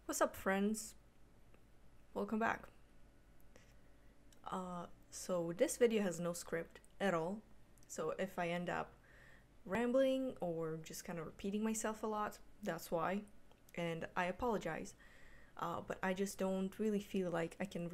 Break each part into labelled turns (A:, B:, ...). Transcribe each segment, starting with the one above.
A: What's up, friends? Welcome back. So this video has no script at all. So if I end up rambling or just kind of repeating myself a lot, that's why. And I apologize. But I just don't really feel like I can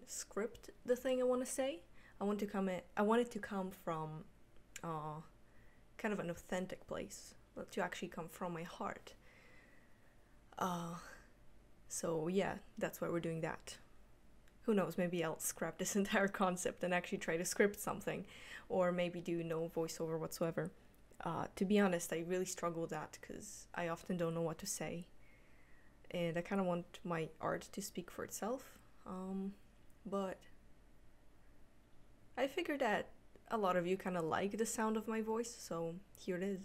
A: script the thing I want to say. I want it to come from kind of an authentic place, to actually come from my heart. So yeah, that's why we're doing that. Who knows, maybe I'll scrap this entire concept and actually try to script something, or maybe do no voiceover whatsoever. To be honest, I really struggle with that because I often don't know what to say, and I kind of want my art to speak for itself. But I figured that a lot of you kind of like the sound of my voice, so here it is.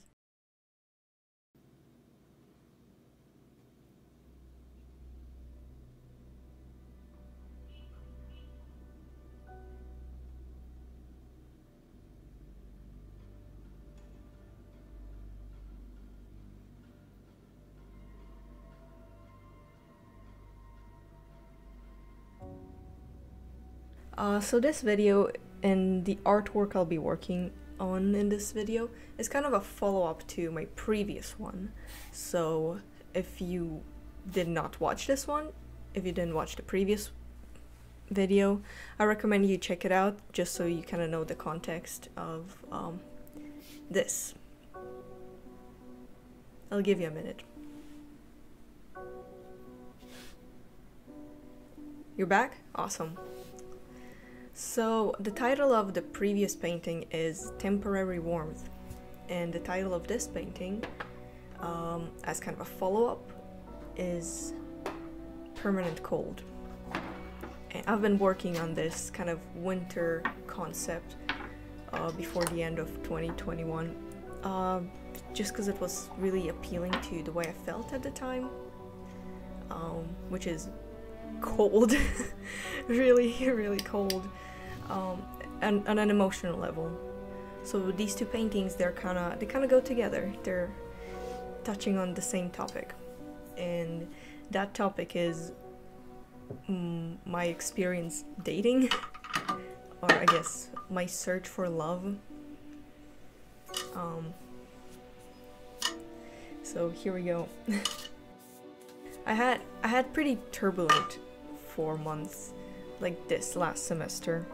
A: So this video and the artwork I'll be working on in this video is kind of a follow-up to my previous one. So if you did not watch this one, if you didn't watch the previous video, I recommend you check it out just so you kind of know the context of this. I'll give you a minute. You're back? Awesome. So the title of the previous painting is Temporary Warmth, and the title of this painting, as kind of a follow-up, is Permanent Cold. And I've been working on this kind of winter concept before the end of 2021, just because it was really appealing to the way I felt at the time, which is cold, really, really cold. And on an emotional level. So these two paintings, they kind of go together. They're touching on the same topic, and that topic is my experience dating, or I guess my search for love. So here we go. I had pretty turbulent 4 months, like this last semester.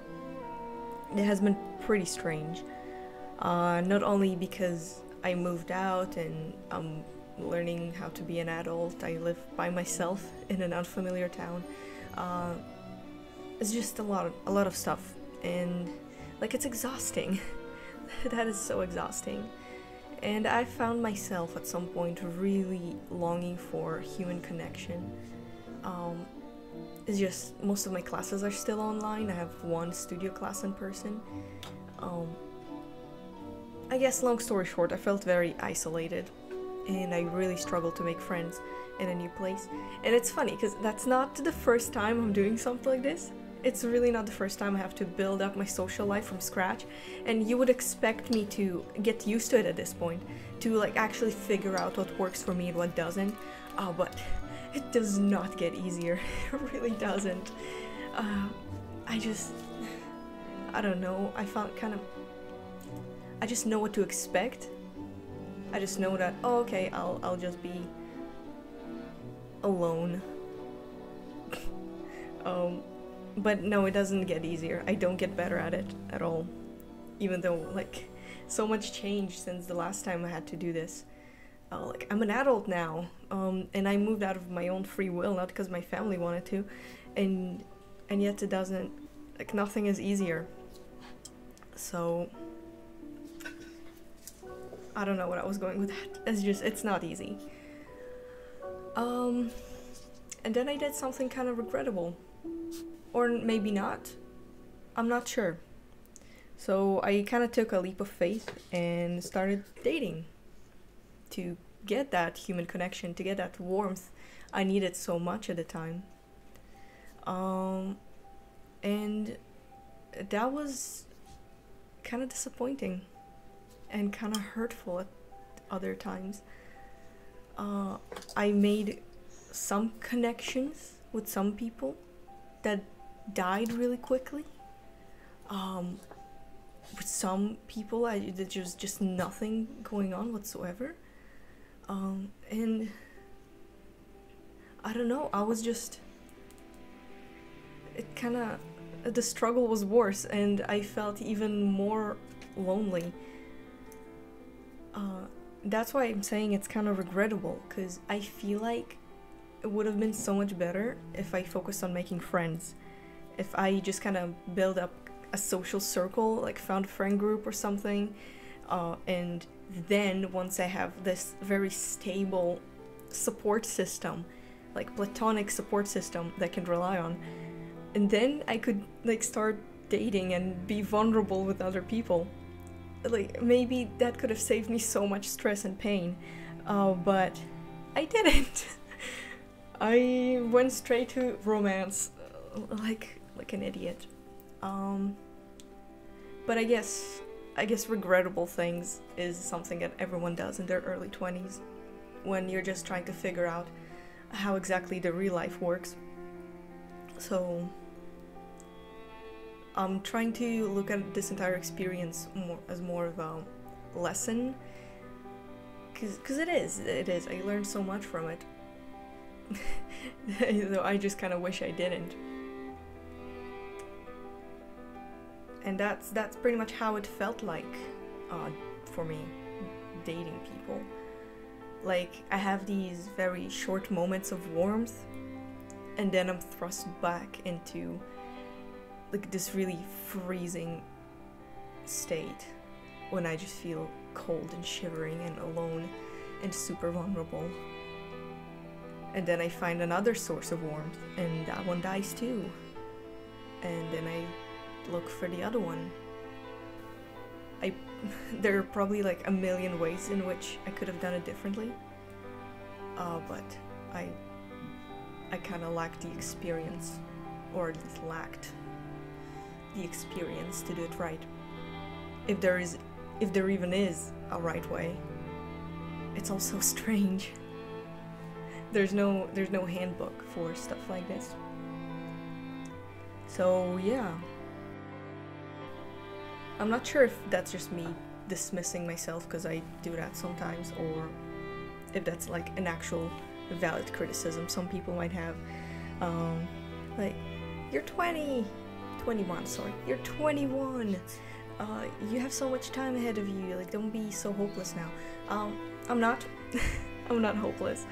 A: It has been pretty strange, not only because I moved out and I'm learning how to be an adult. I live by myself in an unfamiliar town. It's just a lot of stuff, and like it's exhausting. That is so exhausting. And I found myself at some point really longing for human connection. It's just most of my classes are still online. I have one studio class in person. I guess long story short, I felt very isolated, and I really struggled to make friends in a new place. And it's funny because that's not the first time I'm doing something like this. It's really not the first time I have to build up my social life from scratch, and you would expect me to get used to it at this point, to like actually figure out what works for me and what doesn't. But it does not get easier. It really doesn't. I don't know. I just know what to expect. I just know that, oh, okay, I'll just be alone. But no, it doesn't get easier. I don't get better at it at all. Even though, like, so much changed since the last time I had to do this. Like, I'm an adult now, and I moved out of my own free will, not because my family wanted to, and yet it doesn't, like, nothing is easier. So, I don't know what I was going with that. It's not easy. And then I did something kind of regrettable. Or maybe not. I'm not sure. So I kind of took a leap of faith and started dating to get that human connection, to get that warmth I needed so much at the time. And that was kind of disappointing and kind of hurtful at other times. I made some connections with some people that died really quickly. With some people, there's just nothing going on whatsoever. And I don't know, the struggle was worse, and I felt even more lonely. That's why I'm saying it's kind of regrettable, because I feel like it would have been so much better if I focused on making friends. If I just kind of build up a social circle, like found a friend group or something, and then once I have this very stable support system, like platonic support system that I can rely on, and then I could like start dating and be vulnerable with other people. Like maybe that could have saved me so much stress and pain, but I didn't. I went straight to romance, like an idiot. But I guess regrettable things is something that everyone does in their early 20s, when you're just trying to figure out how exactly the real life works. So I'm trying to look at this entire experience as more of a lesson, because it is. I learned so much from it. Though I just kind of wish I didn't. And that's pretty much how it felt like for me, dating people. Like, I have these very short moments of warmth, and then I'm thrust back into like this really freezing state when I just feel cold and shivering and alone and super vulnerable. And then I find another source of warmth, and that one dies too. And then I look for the other one. There are probably like a million ways in which I could have done it differently, but I kind of lacked the experience, or at least lacked the experience to do it right. If there even is a right way. It's all so strange. There's no handbook for stuff like this. So yeah. I'm not sure if that's just me dismissing myself because I do that sometimes, or if that's like an actual valid criticism some people might have. Like, you're 21, sorry. You're 21. You have so much time ahead of you. Like, don't be so hopeless now. I'm not. I'm not hopeless.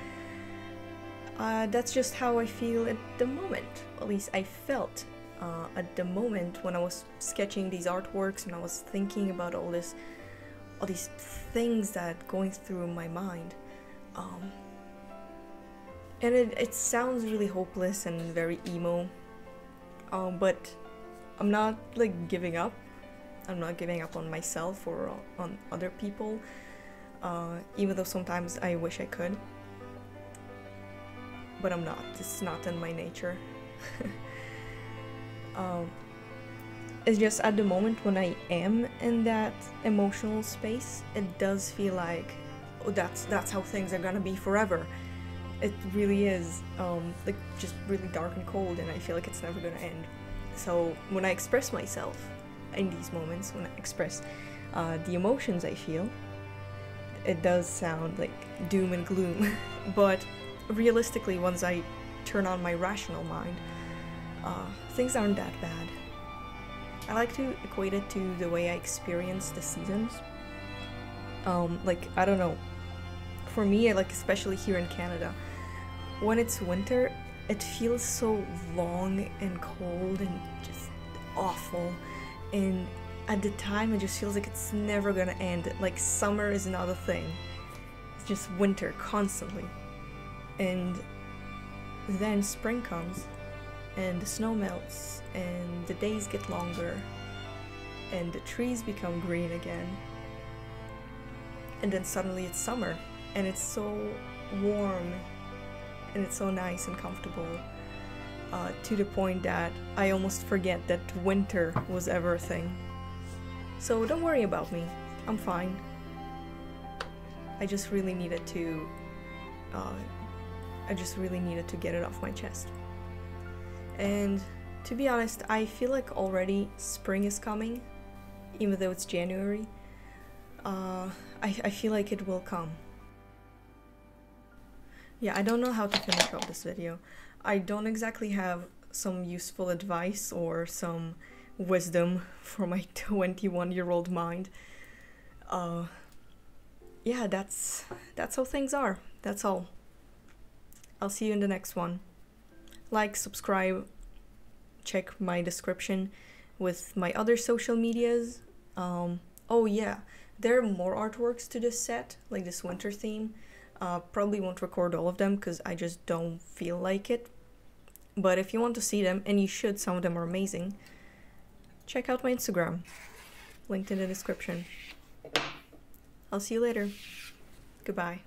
A: That's just how I feel at the moment. At least I felt at the moment when I was sketching these artworks and I was thinking about all these things that going through my mind. And it sounds really hopeless and very emo. But I'm not like giving up. I'm not giving up on myself or on other people. Even though sometimes I wish I could. But I'm not. It's not in my nature. It's just at the moment when I am in that emotional space, it does feel like, oh, that's how things are gonna be forever. It really is, like, just really dark and cold, and I feel like it's never gonna end. So when I express myself in these moments, when I express the emotions I feel, it does sound like doom and gloom. But realistically, once I turn on my rational mind, things aren't that bad. I like to equate it to the way I experience the seasons. Like, I don't know, for me, like, especially here in Canada, when it's winter, it feels so long and cold and just awful, and at the time it just feels like it's never gonna end. Like, summer is not a thing, it's just winter constantly. And then spring comes, and the snow melts, and the days get longer, and the trees become green again. And then suddenly it's summer, and it's so warm, and it's so nice and comfortable, to the point that I almost forget that winter was ever a thing. So don't worry about me, I'm fine. I just really needed to I just really needed to get it off my chest. And to be honest, I feel like already spring is coming, even though it's January. I feel like it will come. Yeah, I don't know how to finish off this video. I don't exactly have some useful advice or some wisdom for my 21-year-old mind. Yeah, that's how things are. That's all. I'll see you in the next one. Like, subscribe, check my description with my other social medias. Oh yeah, there are more artworks to this set, like this winter theme. Probably won't record all of them because I just don't feel like it. But if you want to see them, and you should, some of them are amazing, check out my Instagram, linked in the description. I'll see you later. Goodbye.